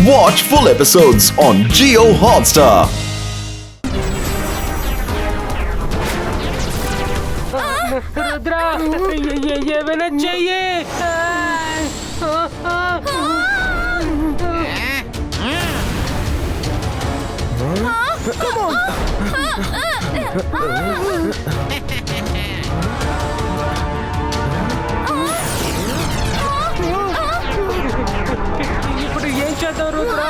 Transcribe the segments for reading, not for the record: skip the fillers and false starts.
Watch full episodes on Jio Hotstar. Rudra ये मैंने चाहिए ఇప్పుడు ఏం చేద్దాం రుద్రా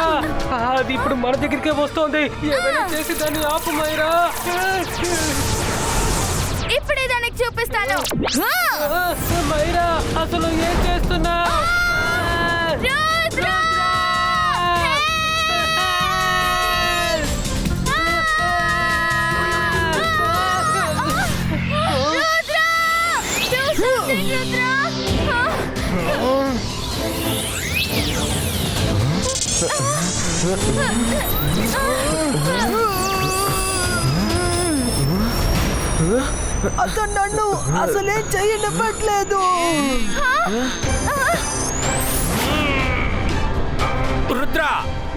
అది ఇప్పుడు మన దగ్గరికే వస్తుంది ఏమైనా చేసి దాన్ని ఆపు మైరా ఇప్పుడే దానికి చూపిస్తాను మైరా అసలు ఏం చేస్తున్నా అతను నన్ను అసలేం చెయ్యనివ్వట్లేదు. రుద్ర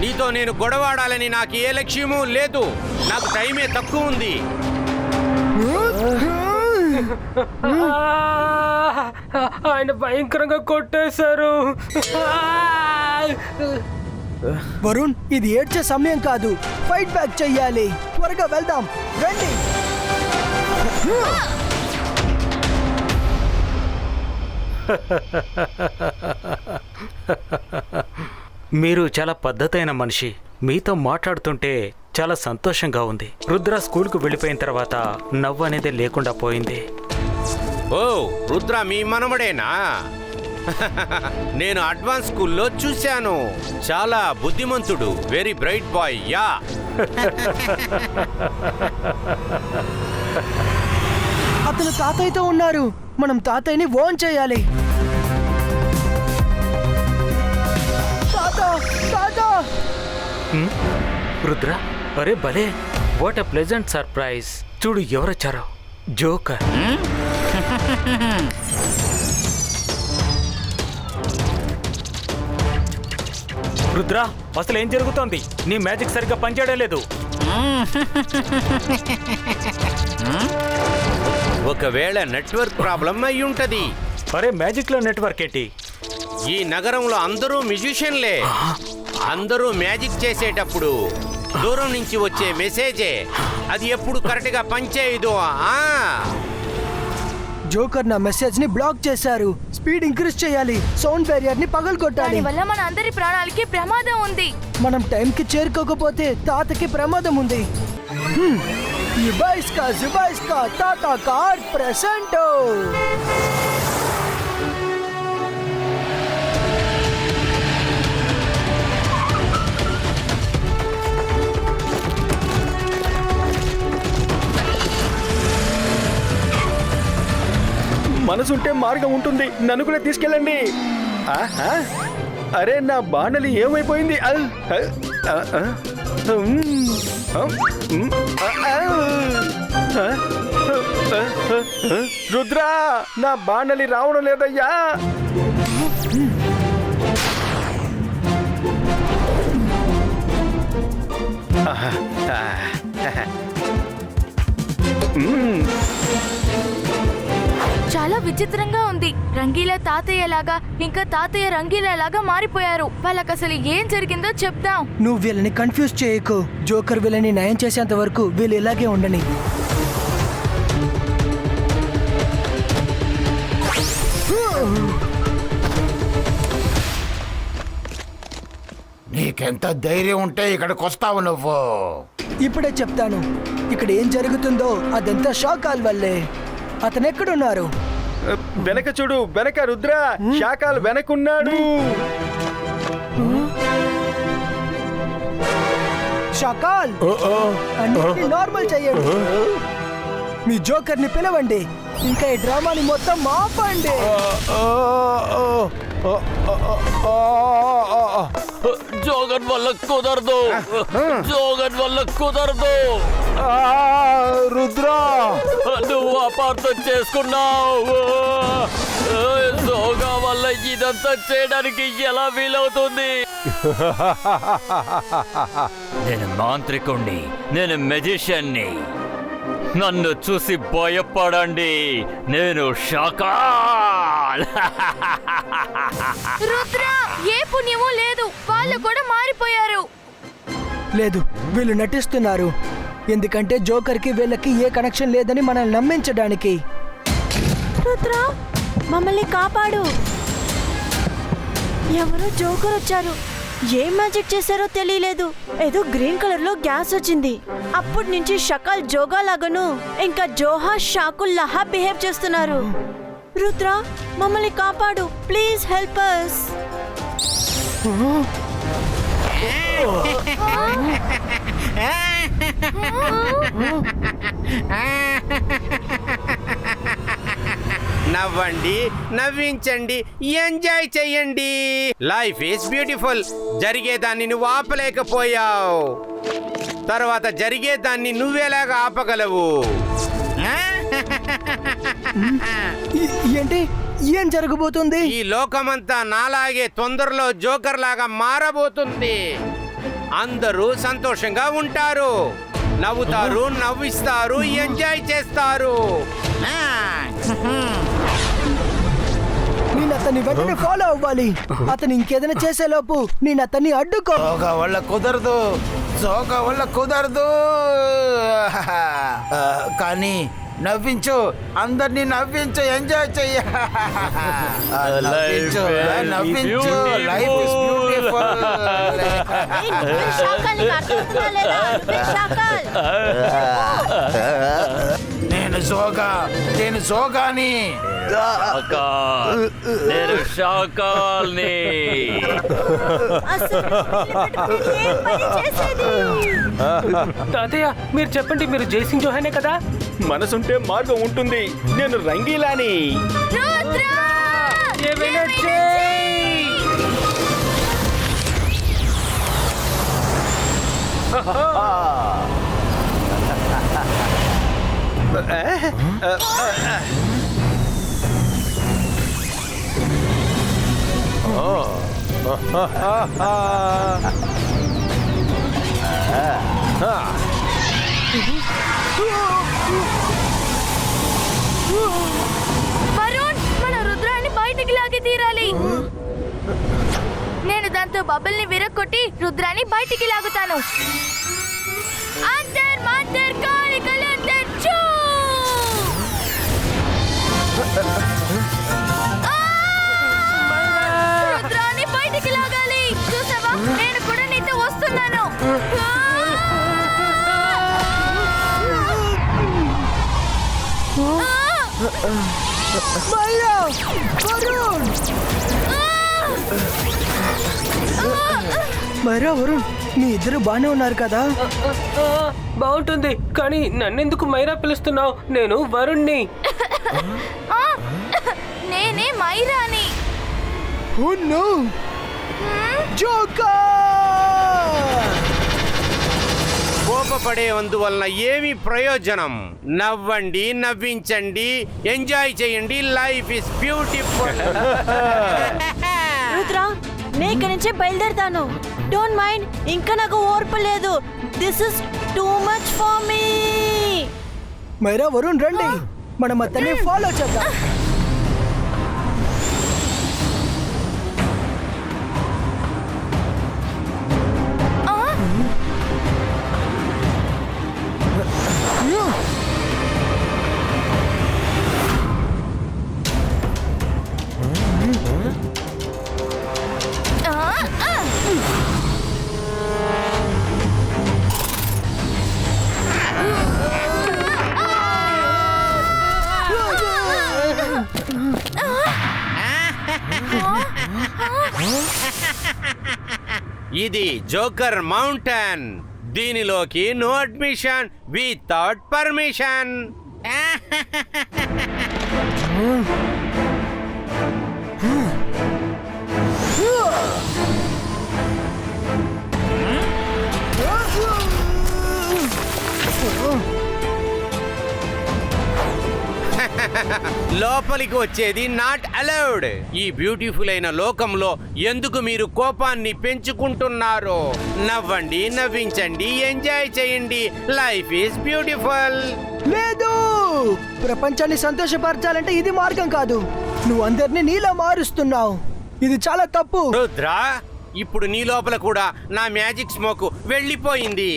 నీతో నేను గొడవాడాలని నాకు ఏ లక్ష్యమూ లేదు. నాకు టైమే తక్కువ ఉంది. ఆయన భయంకరంగా కొట్టేశారు. వరుణ్, ఇది ఏడ్చే సమయం కాదు. ఫైట్ బ్యాక్ చెయ్యాలి. త్వరగా వెళ్దాం, రండి. మీరు చాలా పద్ధతైన మనిషి. మీతో మాట్లాడుతుంటే చాలా సంతోషంగా ఉంది. రుద్ర స్కూల్కు వెళ్ళిపోయిన తర్వాత నవ్వు అనేది లేకుండా పోయింది. ఓ రుద్ర మీ మనమడేనా? నేను అడ్వాన్స్ స్కూల్లో చూశాను. చాలా బుద్ధిమంతుడు, వెరీ బ్రైట్ బాయ్. యా అతను తాతయ్యతో ఉన్నారు. మనం తాతయ్యని ఓన్ చేయాలి. రుద్ర, అరే భలే, వాట్ ఎ ప్లెజెంట్ సర్ప్రైజ్. చూడు ఎవరొచ్చారో, జోకర్. రుద్ర, అసలు ఏం జరుగుతోంది? నీ మ్యాజిక్ సరిగ్గా పనిచేయడం లేదు. ఒకవేళ నెట్వర్క్ ప్రాబ్లం అయి ఉంటది. అరే మ్యాజిక్ లో నెట్వర్క్ ఏంటి? ఈ నగరంలో అందరూ మ్యూజిషియన్లే. అందరూ మ్యాజిక్ చేసేటప్పుడు దూరం నుంచి వచ్చే మెసేజే అది ఎప్పుడు కరెక్ట్ గా పనిచేయదు. జోకర్ నా మెసేజ్ ని బ్లాక్ చేశారు. స్పీడ్ ఇంక్రీజ్ చేయాలి. సౌండ్ బ్యారియర్ ని పగలగొట్టాలి. వల్ల మన అందరి ప్రాణాలకి ప్రమాదం ఉంది. మనం టైం కి చేరుకోకపోతే తాతకి ప్రమాదం ఉంది. జుబైస్కా తాతా కార్ ప్రెసెంటో. మనసుంటే మార్గం ఉంటుంది. నన్ను కూడా తీసుకెళ్ళండి. అరే నా బాణలి ఏమైపోయింది? రుద్రా, నా బాణలి రావడం లేదయ్యా. చాలా విచిత్రంగా ఉంది. రంగీలా తాతయ్య లాగా, ఇంకా తాతయ్య రంగీలా లాగా మారిపోయారు. వాళ్ళకి అసలు ఏం జరిగిందో చెప్దాం. నువ్వు వీళ్ళని కన్ఫ్యూజ్ చేయకు. జోకర్ వీళ్ళని నయం చేసేంత వరకు వీళ్ళు ఇలాగే ఉండని. నీకెంత ధైర్యం ఉంటే ఇక్కడికి వస్తావు నువ్వు? ఇప్పుడే చెప్తాను. ఇక్కడ ఏం జరుగుతుందో అదంతా షాకాల్ వల్లే. అతను ఎక్కడున్నారు? వెనక చూడు, వెనక రుద్ర. శాకాల్ వెనకున్నాడు. షాకాల్, అన్నిటినీ నార్మల్ చెయ్యండి. మీ జోకర్ ని పిలవండి. ఇంకా ఈ డ్రామాని మొత్తం ఆపండి. జోగన్ వల్ల కుదరదు. జోగన్ వల్ల కుదరదు. రుద్ర, నువ్వు అపార్థం చేసుకున్నావు. జోగా వల్ల ఇదంతా చేయడానికి ఎలా వీలవుతుంది? నేను మాంత్రికుణ్ణి, నేను మెజిషియన్ని. నన్ను చూసి భయపడండి, నేను షాకాల్. రుద్ర, ఏ పుణ్యమూ లేదు, వాళ్ళు కూడా మారిపోయారు. లేదు, వీళ్ళు నటిస్తున్నారు. ఎందుకంటే జోకర్కి వీళ్ళకి ఏ కనెక్షన్ లేదని మనల్ని నమ్మించడానికి. రుద్ర, మమ్మల్ని కాపాడు. ఎవరో జోకర్ వచ్చారు. ఏం మ్యాజిక్ చేశారో తెలియలేదు. ఏదో గ్రీన్ కలర్ లో గ్యాస్ వచ్చింది. అప్పటి నుంచి షకాల్ జోగా లాగను, ఇంకా జోహా షాకుల్ లహా బిహేవ్ చేస్తున్నారు. రుద్ర, మమ్మల్ని కాపాడు, ప్లీజ్ హెల్ప్ us. నవ్వండి, నవ్వించండి, ఎంజాయ్ చెయ్యండి. Life is beautiful. జరిగేదాన్ని నువ్వు ఆపలేకపోయావు, తర్వాత జరిగేదాన్ని నువ్వేలాగా ఆపగలవు? ఏంటి, ఏం జరగబోతుంది? ఈ లోకమంతా నాలాగే తొందరలో జోకర్ లాగా మారబోతుంది. అందరూ సంతోషంగా ఉంటారు, నవ్వుతారు, నవ్విస్తారు, ఎంజాయ్ చేస్తారు. నేను అతన్ని వెంటనే ఫాలో అవ్వాలి. అతను ఇంకేదైనా చేసేలోపు నేను అతన్ని అడ్డుకో. జోగా వల్ల కుదరదు, జోగా వల్ల కుదరదు. కానీ నవ్వించు, అందరినీ నవ్వించు, ఎంజాయ్ చెయ్య. నవ్వించు, నవ్వించు, లైఫ్ ఇస్ బ్యూటిఫుల్. నేను జోగా, నేను జోగాని. నేను షాకాల్ని. తాతయ్య, మీరు చెప్పండి, మీరు జైసింగ్ జోహానే కదా? మనసుంటే మార్గం ఉంటుంది. నేను రంగీలాని. రుద్ర, ఏమైనా చేయి. వరుణ్, మన రుద్రాన్ని బయటికి లాగి తీరాలి. నేను దాంతో బబుల్ ని విరక్కొట్టి రుద్రాన్ని బయటికి లాగుతాను. అంతర్ మంతర్ కాళికలంతర్ చూ. రుద్రాన్ని బయటికి లాగాలి. చూసావా, నేను కూడా నీతో వస్తున్నాను. మైరా, వరుణ్. మైరా, వరుణ్, మీ ఇద్దరు బానే ఉన్నారు కదా? బాగుంటుంది, కానీ నన్నెందుకు మైరా పిలుస్తున్నావు? నేను వరుణ్ణి. నేనే మైరాని. Oh no, joker! కోపపడే అందువలన ఏమి ప్రయోజనం? నవ్వండి, నవ్వించండి, ఎంజాయ్ చేయండి. Life is beautiful. రుద్ర, నేను ఇక్కడి నుంచే బయలుదేరుతాను. డోంట్ మైండ్, ఇంకా నాకు ఓర్పు లేదు. This is too much for me. Myra, Varun రండి, మనం అతన్ని ఫాలో చేద్దాం. ఇది జోకర్ మౌంటైన్. దీనిలోకి నో అడ్మిషన్ వితౌట్ పర్మిషన్. లోపలికి వచ్చేది నాట్ అలౌడ్. ఈ బ్యూటిఫుల్ అయిన లోకంలో ఎందుకు మీరు కోపాన్ని పెంచుకుంటున్నారు? నవ్వండి, నవ్వించండి, ఎంజాయ్ చేయండి. Life is beautiful. లేదు, ప్రపంచాన్ని సంతోషపరచాలంటే ఇది మార్గం కాదు. నువ్వు అందరినీ నీలా మారుస్తున్నావు. ఇది చాలా తప్పు. రుద్ర, ఇప్పుడు నీ లోపల కూడా నా మ్యాజిక్ స్మోక్ వెళ్ళిపోయింది.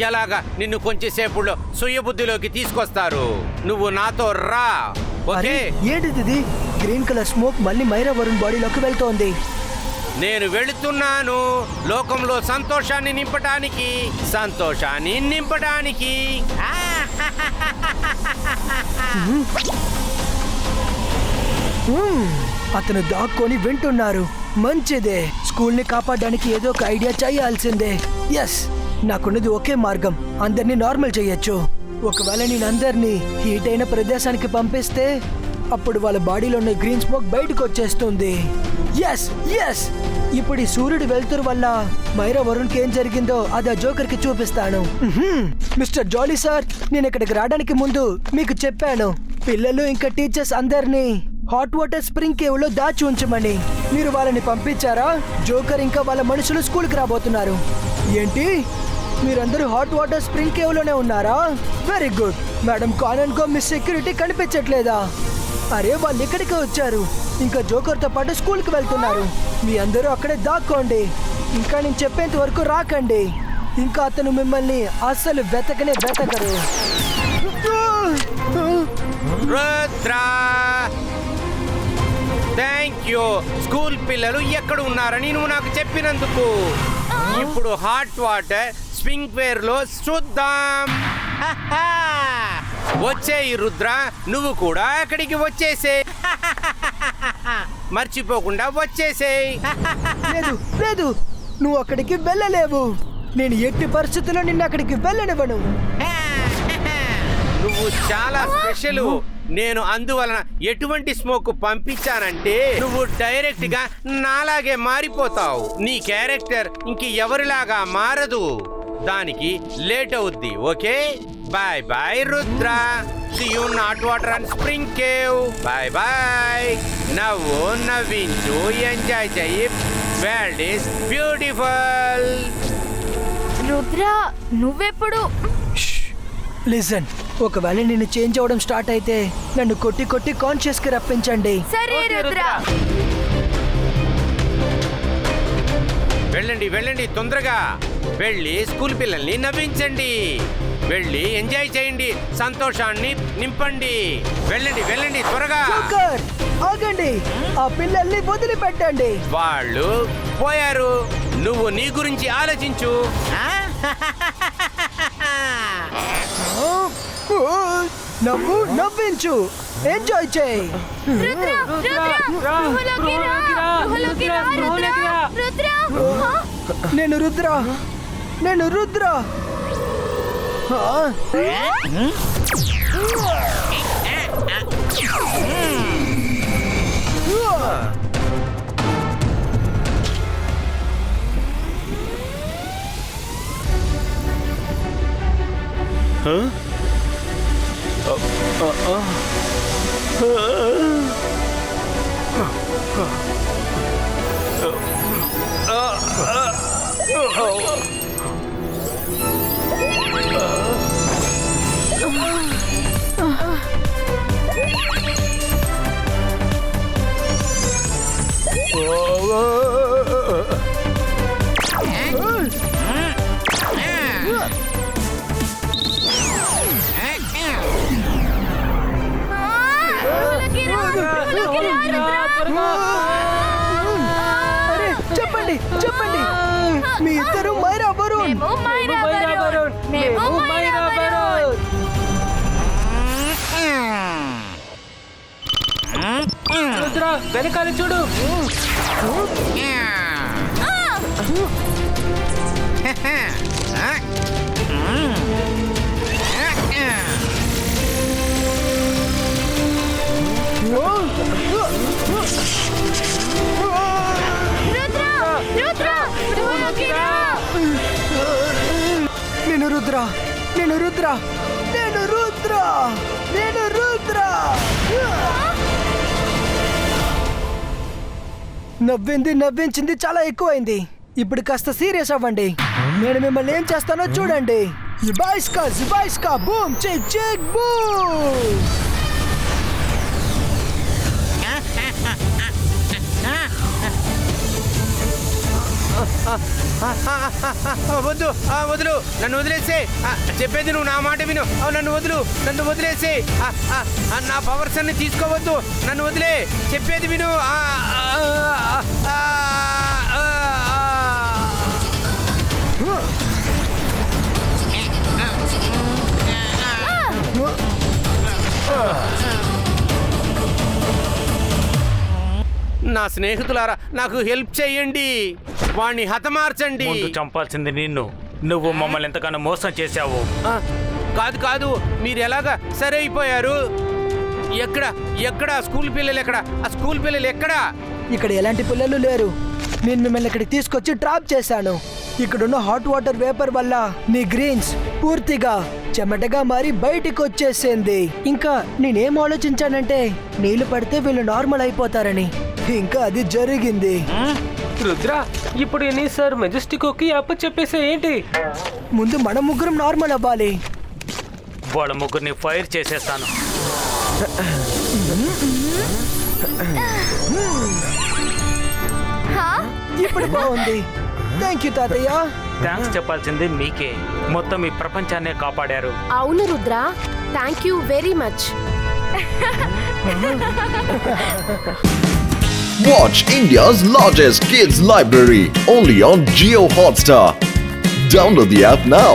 ఎలాగా నిన్ను కొంచెంసేపులో సుయబుద్ధిలోకి తీసుకొస్తారు. నువ్వు నాతో రా, ఓకే? ఏంటిది? గ్రీన్ కలర్ స్మోక్ మళ్ళీ మైరా వరుణ్ బాడీలోకి వెళ్తోంది. నేను వెళుతున్నాను లోకంలో సంతోషాన్ని నింపడానికి. అతను దాక్కొని వింటున్నారు. మంచిదే, స్కూల్ ని కాపాడడానికి ఏదో ఒక ఐడియా చేయాల్సిందే. ఎస్, నాకున్నది ఒకే మార్గం. అందరినీ నార్మల్ చేయొచ్చు. ఒకవేళ నేను అందరినీ హీట్ అయిన ప్రదేశానికి పంపిస్తే అప్పుడు వాళ్ళ బాడీలో ఉన్న గ్రీన్ స్మోక్ బయటకు వచ్చేస్తుంది. ఎస్ ఎస్, ఇప్పుడు ఈ సూర్యుడు వెళ్తురు వల్ల మైరా వరుణ్కి ఏం జరిగిందో అది ఆ జోకర్ కి చూపిస్తాను. మిస్టర్ జాలీ సార్, నేను ఇక్కడికి రావడానికి ముందు మీకు చెప్పాను, పిల్లలు ఇంకా టీచర్స్ అందరినీ హాట్ వాటర్ స్ప్రింగ్ కేవ్ లో దాచి ఉంచమని. మీరు వాళ్ళని పంపించారా? జోకర్ ఇంకా వాళ్ళ మనుషులు స్కూల్ కి రాబోతున్నారు. ఏంటి, మీరందరూ హాట్ వాటర్ స్ప్రింగ్ కేవ్ లోనే ఉన్నారా? Very good. మేడం కానన్ కో మీ సెక్యూరిటీ కనిపించట్లేదా? అరే, వాళ్ళు ఇక్కడికే వచ్చారు. ఇంకా జోకర్ తో పాటు స్కూల్ కి వెళ్తున్నారు. మీ అందరూ అక్కడే దాక్కోండి. ఇంకా నేను చెప్పేంత వరకు రాకండి. ఇంకా అతను మిమ్మల్ని అస్సలు వెతకరు. Rudra, thank you. స్కూల్ పిల్లలు ఎక్కడ ఉన్నారని నువ్వు నాకు చెప్పినందుకు. ఇప్పుడు హాట్ వాటర్ స్ప్రింక్వేర్ లో చూద్దాం. వచ్చేయి రుద్ర, నువ్వు కూడా అక్కడికి వచ్చేసే. మర్చిపోకుండా వచ్చేసేయ్. లేదు లేదు, నువ్వు అక్కడికి వెళ్ళలేవు. నేను ఎట్టి పరిస్థితుల్లో నిన్ను అక్కడికి వెళ్ళనివ్వను. నువ్వు చాలా స్పెషల్. నేను అందువలన ఎటువంటి స్మోక్ పంపించానంటే నువ్వు డైరెక్ట్ గా నాలాగే మారిపోతావు. నీ క్యారెక్టర్ ఇంక ఎవరిలాగా మారదు. దానికి లేట్ అవుద్ది, okay? Bye bye Rudra. See you not water and spring cave. Bye bye. నవ్వు, నవ్వించు, ఎంజాయ్ చెయ్యి. World is beautiful. రుద్ర, నువ్వెప్పుడు? లిజన్, ఒకవేళ నేను చేంజ్ అవ్వడం స్టార్ట్ అయితే నన్ను కొట్టి కొట్టి కాన్షియస్ కి రప్పించండి. సరే రుద్ర. వెళ్ళండి వెళ్ళండి, తొందరగా వెళ్ళి స్కూల్ పిల్లల్ని నవ్వించండి. వెళ్ళి ఎంజాయ్ చేయండి, సంతోషాన్ని నింపండి. వెళ్ళండి వెళ్ళండి, త్వరగా. జోకర్, ఆగండి. ఆ పిల్లల్ని వదిలిపెట్టండి. వాళ్ళు పోయారు. నువ్వు నీ గురించి ఆలోచించు. నవ్వు, నవ్వించు, ఎంజాయ్ చేయి. రుద్ర, రుద్ర, గుహలోకి రా, గుహలోకి రా, రుద్ర, రుద్ర. నేను రుద్ర, నేను రుద్ర. అరే, చెప్పండి చెప్పండి, మీ ఇద్దరు మైరా వరుణ్. రుద్ర, వెనకాల చూడు. నేను రుద్ర, నేను రుద్ర, నేను రుద్ర. నేను రుద్ర. నవ్వించింది చాలా ఎక్కువైంది. ఇప్పుడు కాస్త సీరియస్ అవ్వండి. నేను మిమ్మల్ని ఏం చేస్తానో చూడండి. జుబాయిస్కా బూమ్ చిక్ చిక్ బూమ్. వద్దు, వదులు, నన్ను వదిలేసే. చెప్పేది నువ్వు, నా మాట విను. నన్ను వదిలేసే. నా పవర్స్ అన్ని తీసుకోవద్దు, నన్ను వదిలే. చెప్పేది విను. నా స్నేహితులారా, నాకు హెల్ప్ చేయండి. వాణ్ణి హతమార్చండి. ముందు చంపాల్సింది నిన్ను. నువ్వు మమ్మల్ని ఎంతగానో మోసం చేశావు. కాదు, మీరు ఎలాగా సరే అయిపోయారు? ఎక్కడ స్కూల్ పిల్లలు ఎక్కడ? ఆ స్కూల్ పిల్లలు ఎక్కడా? ఇక్కడ ఎలాంటి పిల్లలు లేరు. నేను మిమ్మల్ని ఇక్కడికి తీసుకొచ్చి ట్రాప్ చేశాను. ఇక్కడున్న హాట్ వాటర్ వేపర్ వల్ల నీ గ్రీన్స్ పూర్తిగా చెమటగా మారి బయటికి వచ్చేసింది. ఇంకా నేనేం ఆలోచించానంటే నీళ్లు పడితే వీళ్ళు నార్మల్ అయిపోతారని. ఇంకా అది జరిగింది. రుద్ర, ఇప్పుడు ఎన్ని సార్ మెజెస్టికోకి అప్ప చెప్పేసే ఏంటి? ముందు మనం ముగ్గురం నార్మల్ అవ్వాలి. వాళ్ళ ముగ్గురిని ఫైర్ చేసేస్తాను. ఇప్పుడు బాగుంది. థ్యాంక్ యూ తాతయ్య. థ్యాంక్స్ చెప్పాల్సింది మీకే. మొత్తం ఈ ప్రపంచాన్నే కాపాడారు. అవును Rudra, thank you very much. Watch India's largest kids library only on Jio Hotstar. Download the app now.